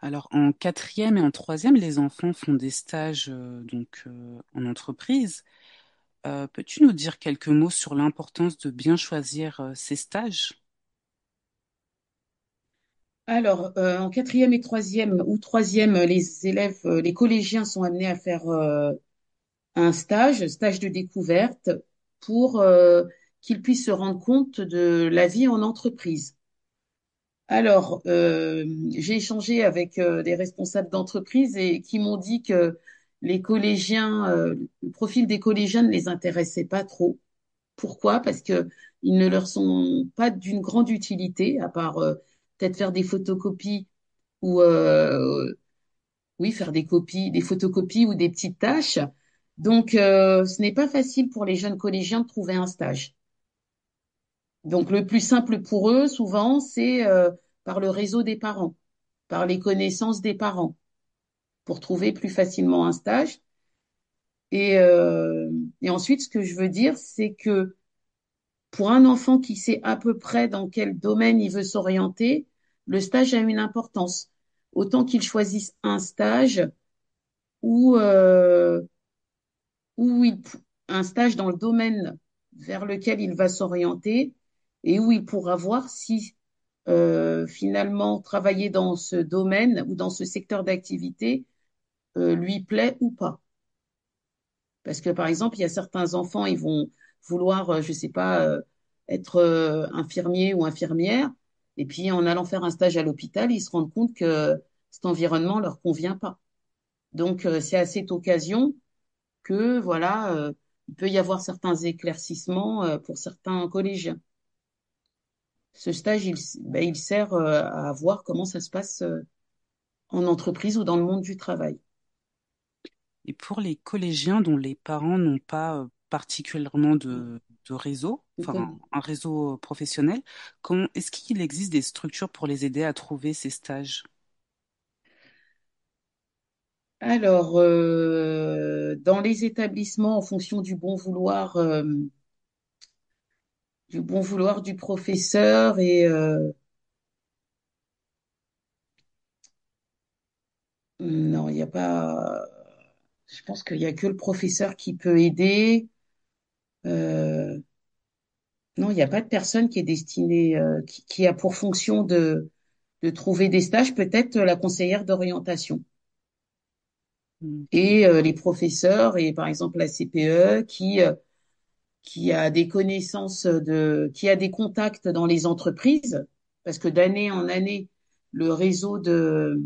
Speaker 1: Alors, en quatrième et en troisième, les enfants font des stages en entreprise. Peux-tu nous dire quelques mots sur l'importance de bien choisir ces stages?
Speaker 2: Alors, en quatrième et troisième ou troisième, les élèves, les collégiens sont amenés à faire un stage de découverte pour qu'ils puissent se rendre compte de la vie en entreprise. Alors, j'ai échangé avec des responsables d'entreprise et qui m'ont dit que les collégiens, le profil des collégiens ne les intéressait pas trop. Pourquoi? Parce que ils ne leur sont pas d'une grande utilité, à part peut-être faire des photocopies ou oui, faire des copies, des photocopies ou des petites tâches. Donc, ce n'est pas facile pour les jeunes collégiens de trouver un stage. Donc, le plus simple pour eux, souvent, c'est par le réseau des parents, par les connaissances des parents, pour trouver plus facilement un stage. Et, euh, et ensuite, ce que je veux dire, c'est que pour un enfant qui sait à peu près dans quel domaine il veut s'orienter, le stage a une importance. Autant qu'il choisisse un stage où, où il, un stage dans le domaine vers lequel il va s'orienter et où il pourra voir si finalement travailler dans ce domaine ou dans ce secteur d'activité lui plaît ou pas. Parce que par exemple, il y a certains enfants, ils vont vouloir, je sais pas, être infirmier ou infirmière, et puis en allant faire un stage à l'hôpital, ils se rendent compte que cet environnement leur convient pas. Donc c'est à cette occasion que voilà, il peut y avoir certains éclaircissements pour certains collégiens. Ce stage, il sert à voir comment ça se passe en entreprise ou dans le monde du travail.
Speaker 1: Et pour les collégiens dont les parents n'ont pas particulièrement de réseau,
Speaker 2: Vous
Speaker 1: enfin
Speaker 2: connaissez.
Speaker 1: un réseau professionnel, comment est-ce qu'il existe des structures pour les aider à trouver ces stages?
Speaker 2: Alors, dans les établissements, en fonction du bon vouloir du professeur et non, il n'y a pas. Je pense qu'il y a que le professeur qui peut aider. Euh, non, il n'y a pas de personne qui est destinée, qui a pour fonction de trouver des stages, peut-être la conseillère d'orientation
Speaker 1: Ok.
Speaker 2: et les professeurs et par exemple la CPE qui a des connaissances qui a des contacts dans les entreprises, parce que d'année en année, le réseau de,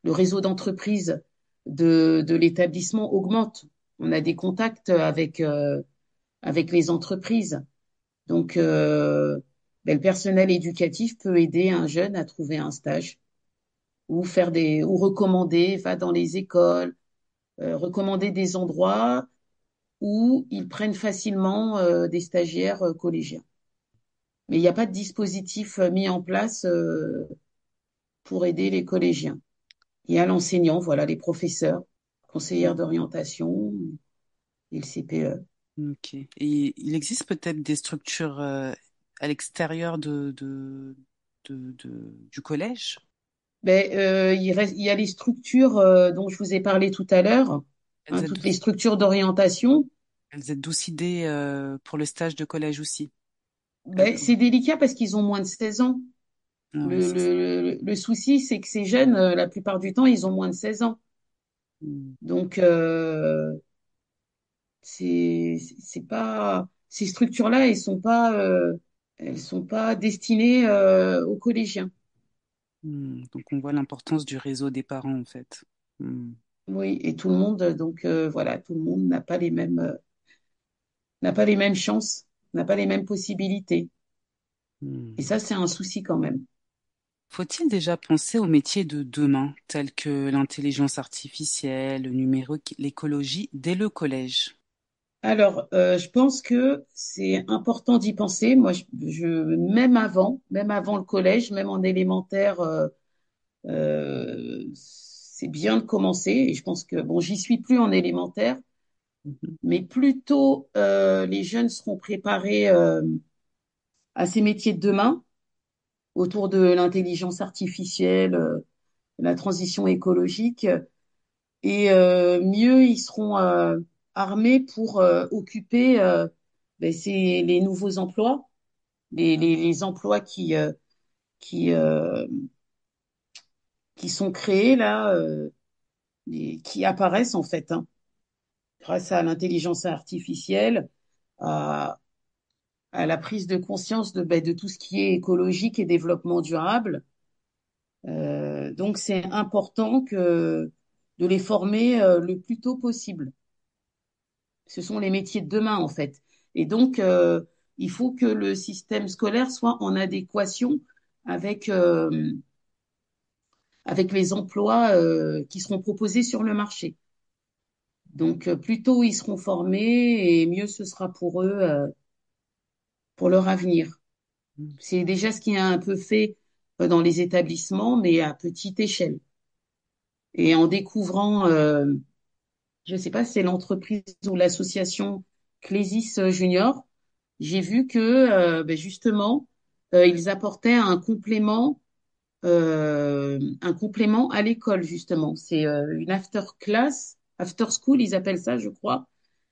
Speaker 2: le réseau d'entreprises de l'établissement augmente. On a des contacts avec les entreprises. Donc, ben, le personnel éducatif peut aider un jeune à trouver un stage ou ou recommander, va dans les écoles, recommander des endroits où ils prennent facilement des stagiaires collégiens. Mais il n'y a pas de dispositif mis en place pour aider les collégiens. Il y a l'enseignant, voilà, les professeurs, conseillères d'orientation et le CPE.
Speaker 1: Ok. Et il existe peut-être des structures à l'extérieur du collège?
Speaker 2: Ben, il y a les structures dont je vous ai parlé tout à l'heure,
Speaker 1: Elles
Speaker 2: hein,
Speaker 1: aident
Speaker 2: toutes les
Speaker 1: aussi,
Speaker 2: structures d'orientation.
Speaker 1: elles aident aussi des, pour le stage de collège aussi. Elles
Speaker 2: Ben, c'est délicat parce qu'ils ont moins de 16 ans.
Speaker 1: Ah oui, c'est ça.
Speaker 2: Le souci, c'est que ces jeunes, la plupart du temps, ils ont moins de 16 ans.
Speaker 1: Mm.
Speaker 2: Donc, c'est pas ces structures-là, elles sont pas destinées aux collégiens.
Speaker 1: Donc on voit l'importance du réseau des parents en fait. Mm.
Speaker 2: Oui, et tout le monde, donc voilà, tout le monde n'a pas les mêmes chances, n'a pas les mêmes possibilités. Et
Speaker 1: Mm.
Speaker 2: ça, c'est un souci quand même.
Speaker 1: Faut-il déjà penser aux métiers de demain, tels que l'intelligence artificielle, le numérique, l'écologie, dès le collège?
Speaker 2: Alors, je pense que c'est important d'y penser. Moi, même avant le collège, même en élémentaire, c'est bien de commencer. Et je pense que, bon, j'y suis plus en élémentaire,
Speaker 1: Mhm.
Speaker 2: mais plutôt les jeunes seront préparés à ces métiers de demain autour de l'intelligence artificielle, la transition écologique, et mieux ils seront armés pour occuper les nouveaux emplois, les emplois qui, euh, qui sont créés là, et qui apparaissent en fait, hein, grâce à l'intelligence artificielle, à, à la prise de conscience de tout ce qui est écologique et développement durable. Donc c'est important de les former le plus tôt possible. Ce sont les métiers de demain, en fait. Et donc, il faut que le système scolaire soit en adéquation avec, euh, avec les emplois qui seront proposés sur le marché. Donc, plus tôt ils seront formés et mieux ce sera pour eux, pour leur avenir. C'est déjà ce qui est un peu fait dans les établissements, mais à petite échelle. Et en découvrant, je ne sais pas si c'est l'entreprise ou l'association Clésis Junior, j'ai vu que justement, ils apportaient un complément à l'école, justement. C'est une after class, after school, ils appellent ça, je crois,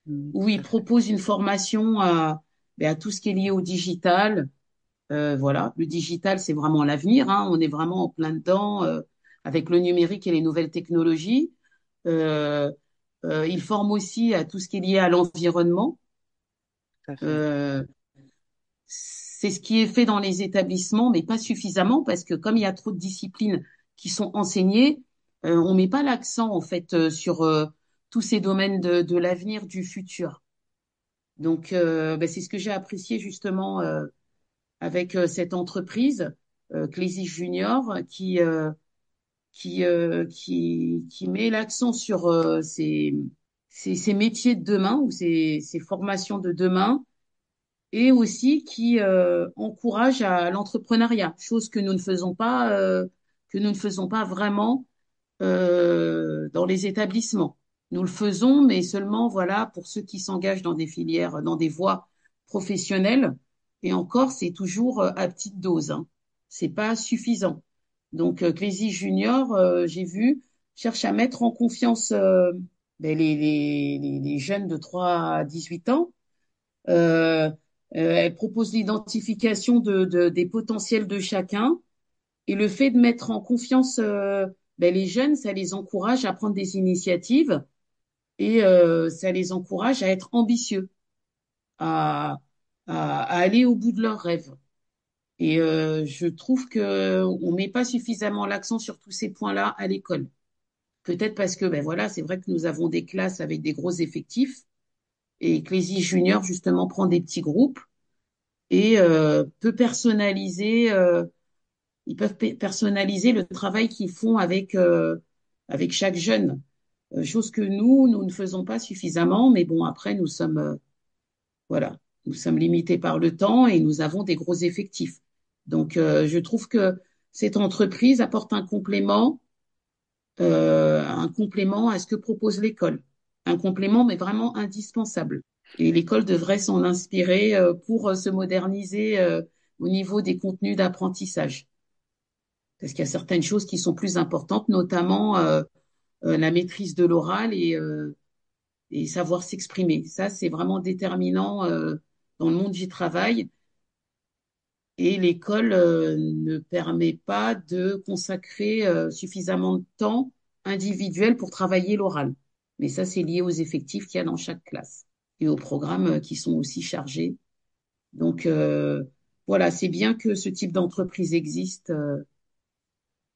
Speaker 1: Mhm,
Speaker 2: où
Speaker 1: tout
Speaker 2: ils
Speaker 1: à fait.
Speaker 2: proposent une formation à tout ce qui est lié au digital. Voilà, le digital, c'est vraiment l'avenir, hein. On est vraiment en plein dedans avec le numérique et les nouvelles technologies. Euh, ils forment aussi à tout ce qui est lié à l'environnement.
Speaker 1: Tout à fait.
Speaker 2: Euh, c'est ce qui est fait dans les établissements, mais pas suffisamment parce que comme il y a trop de disciplines qui sont enseignées, on met pas l'accent en fait sur tous ces domaines de l'avenir, du futur. Donc, c'est ce que j'ai apprécié justement avec cette entreprise, Clésis Junior, qui met l'accent sur ces métiers de demain ou ces formations de demain et aussi qui encourage à l'entrepreneuriat, chose que nous ne faisons pas vraiment dans les établissements. Nous le faisons, mais seulement voilà pour ceux qui s'engagent dans des filières, dans des voies professionnelles. Et encore, c'est toujours à petite dose, hein. C'est pas suffisant. Donc, Clézy Junior, j'ai vu, cherche à mettre en confiance les jeunes de 3 à 18 ans. Euh, Elle propose l'identification des potentiels de chacun et le fait de mettre en confiance les jeunes, ça les encourage à prendre des initiatives et ça les encourage à être ambitieux, à, à aller au bout de leurs rêves. Et je trouve que on met pas suffisamment l'accent sur tous ces points-là à l'école. Peut-être parce que voilà, c'est vrai que nous avons des classes avec des gros effectifs et Clézy Junior justement prend des petits groupes et peut personnaliser ils peuvent personnaliser le travail qu'ils font avec chaque jeune. Chose que nous ne faisons pas suffisamment, mais bon, après, voilà, nous sommes limités par le temps et nous avons des gros effectifs. Donc, je trouve que cette entreprise apporte un complément à ce que propose l'école. Un complément, mais vraiment indispensable. Et l'école devrait s'en inspirer pour se moderniser au niveau des contenus d'apprentissage. Parce qu'il y a certaines choses qui sont plus importantes, notamment la maîtrise de l'oral et savoir s'exprimer. Ça, c'est vraiment déterminant dans le monde du travail. Et l'école ne permet pas de consacrer suffisamment de temps individuel pour travailler l'oral. Mais ça, c'est lié aux effectifs qu'il y a dans chaque classe et aux programmes qui sont aussi chargés. Donc, voilà, c'est bien que ce type d'entreprise existe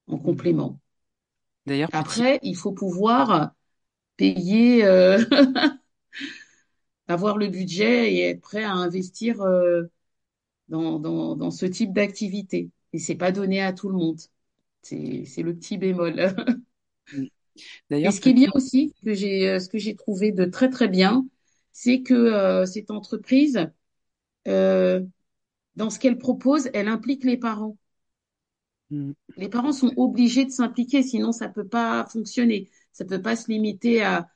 Speaker 2: en
Speaker 1: Mhm.
Speaker 2: complément.
Speaker 1: D'ailleurs, petit,
Speaker 2: Après, il faut pouvoir payer, avoir le budget et être prêt à investir dans ce type d'activité. et c'est pas donné à tout le monde. C'est le petit bémol.
Speaker 1: Mm.
Speaker 2: Et
Speaker 1: D'ailleurs,
Speaker 2: ce qui est bien
Speaker 1: petit,
Speaker 2: aussi, ce que j'ai trouvé de très très bien, c'est que cette entreprise, euh, dans ce qu'elle propose, elle implique les parents.
Speaker 1: mm,
Speaker 2: Les parents sont obligés de s'impliquer, sinon ça peut pas fonctionner. Ça peut pas se limiter à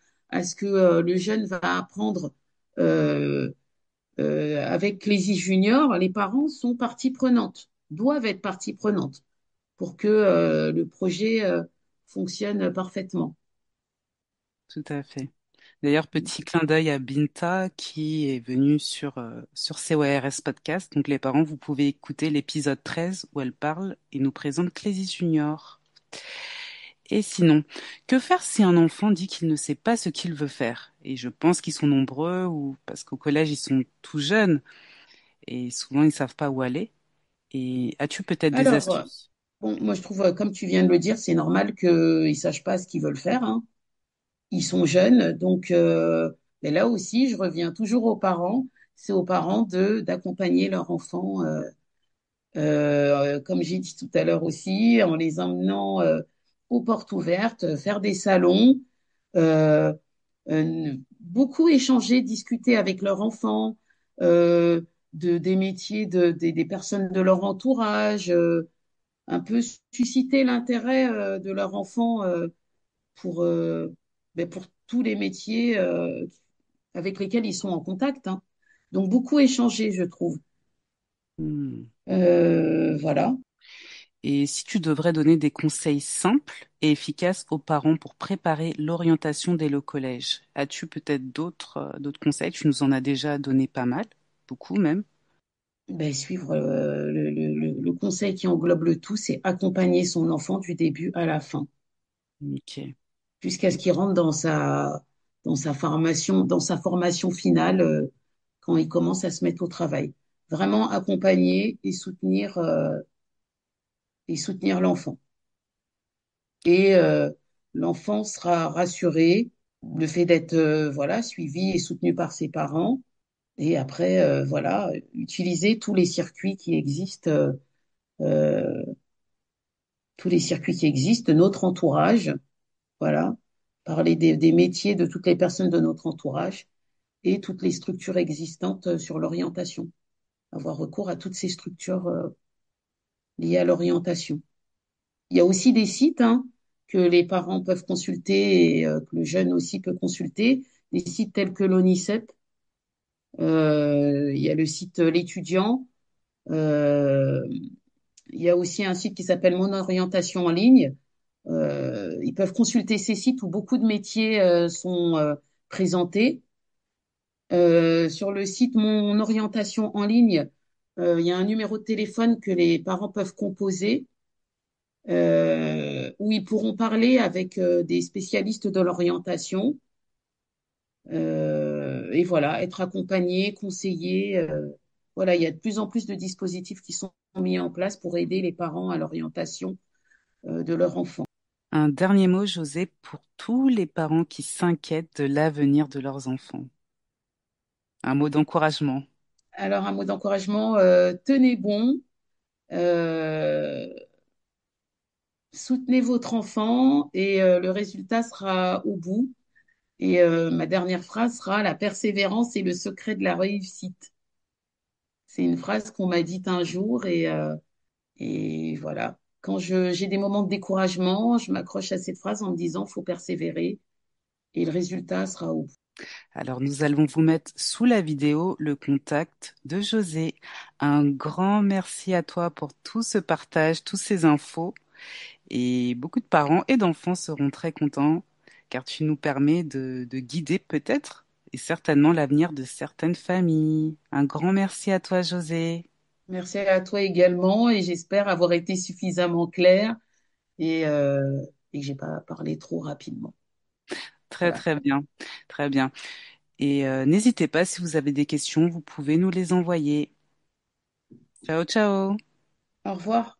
Speaker 2: ce que le jeune va apprendre euh, avec Clézy Junior. Les parents sont partie prenante, doivent être partie prenante pour que le projet fonctionne parfaitement.
Speaker 1: tout à fait. D'ailleurs, petit clin d'œil à Binta qui est venue sur CORS Podcast. Donc, les parents, vous pouvez écouter l'épisode 13 où elle parle et nous présente Clésis Junior. Et sinon, que faire si un enfant dit qu'il ne sait pas ce qu'il veut faire? Et je pense qu'ils sont nombreux ou parce qu'au collège, ils sont tout jeunes et souvent, ils savent pas où aller. Et as-tu peut-être des
Speaker 2: Alors,
Speaker 1: astuces?
Speaker 2: bon, moi je trouve, comme tu viens de le dire, c'est normal qu'ils sachent pas ce qu'ils veulent faire, hein. Ils sont jeunes, donc mais là aussi, je reviens toujours aux parents. C'est aux parents de d'accompagner leur enfant, comme j'ai dit tout à l'heure aussi, en les emmenant aux portes ouvertes, faire des salons, euh, beaucoup échanger, discuter avec leur enfant euh, des métiers des personnes de leur entourage, un peu susciter l'intérêt de leur enfant pour, pour tous les métiers avec lesquels ils sont en contact, hein. Donc beaucoup échanger, je trouve.
Speaker 1: Hmm.
Speaker 2: Voilà.
Speaker 1: Et si tu devrais donner des conseils simples et efficaces aux parents pour préparer l'orientation dès le collège, as-tu peut-être d'autres conseils? Tu nous en as déjà donné pas mal, beaucoup même.
Speaker 2: Ben, suivre le conseil qui englobe le tout, c'est accompagner son enfant du début à la fin,
Speaker 1: Ok.
Speaker 2: jusqu'à ce qu'il rentre dans sa formation finale, quand il commence à se mettre au travail. Vraiment accompagner et soutenir l'enfant. Et l'enfant sera rassuré, le fait d'être voilà, suivi et soutenu par ses parents. Et après, voilà, utiliser tous les circuits qui existent, euh, tous les circuits qui existent, notre entourage, voilà, parler des métiers de toutes les personnes de notre entourage et toutes les structures existantes sur l'orientation. Avoir recours à toutes ces structures liées à l'orientation. Il y a aussi des sites, hein, que les parents peuvent consulter et que le jeune aussi peut consulter, des sites tels que l'ONICEP. Il y a le site L'étudiant. Euh, il y a aussi un site qui s'appelle Mon orientation en ligne. Ils peuvent consulter ces sites où beaucoup de métiers sont présentés. Sur le site Mon orientation en ligne, il y a un numéro de téléphone que les parents peuvent composer où ils pourront parler avec des spécialistes de l'orientation et voilà, être accompagnés, conseillés. Voilà, il y a de plus en plus de dispositifs qui sont mis en place pour aider les parents à l'orientation de leur enfant.
Speaker 1: Un dernier mot, José, pour tous les parents qui s'inquiètent de l'avenir de leurs enfants. Un mot d'encouragement.
Speaker 2: Alors, un mot d'encouragement, tenez bon, euh, soutenez votre enfant et le résultat sera au bout. Et ma dernière phrase sera, la persévérance est le secret de la réussite. C'est une phrase qu'on m'a dite un jour et voilà. Quand j'ai des moments de découragement, je m'accroche à cette phrase en me disant, faut persévérer et le résultat sera au bout.
Speaker 1: Alors, nous allons vous mettre sous la vidéo le contact de José. Un grand merci à toi pour tout ce partage, toutes ces infos. Et beaucoup de parents et d'enfants seront très contents car tu nous permets de guider peut-être et certainement l'avenir de certaines familles. Un grand merci à toi, José.
Speaker 2: Merci à toi également et j'espère avoir été suffisamment claire et que j'ai pas parlé trop rapidement.
Speaker 1: Très,
Speaker 2: Voilà.
Speaker 1: très bien. Très bien. Et n'hésitez pas, si vous avez des questions, vous pouvez nous les envoyer. Ciao, ciao.
Speaker 2: Au revoir.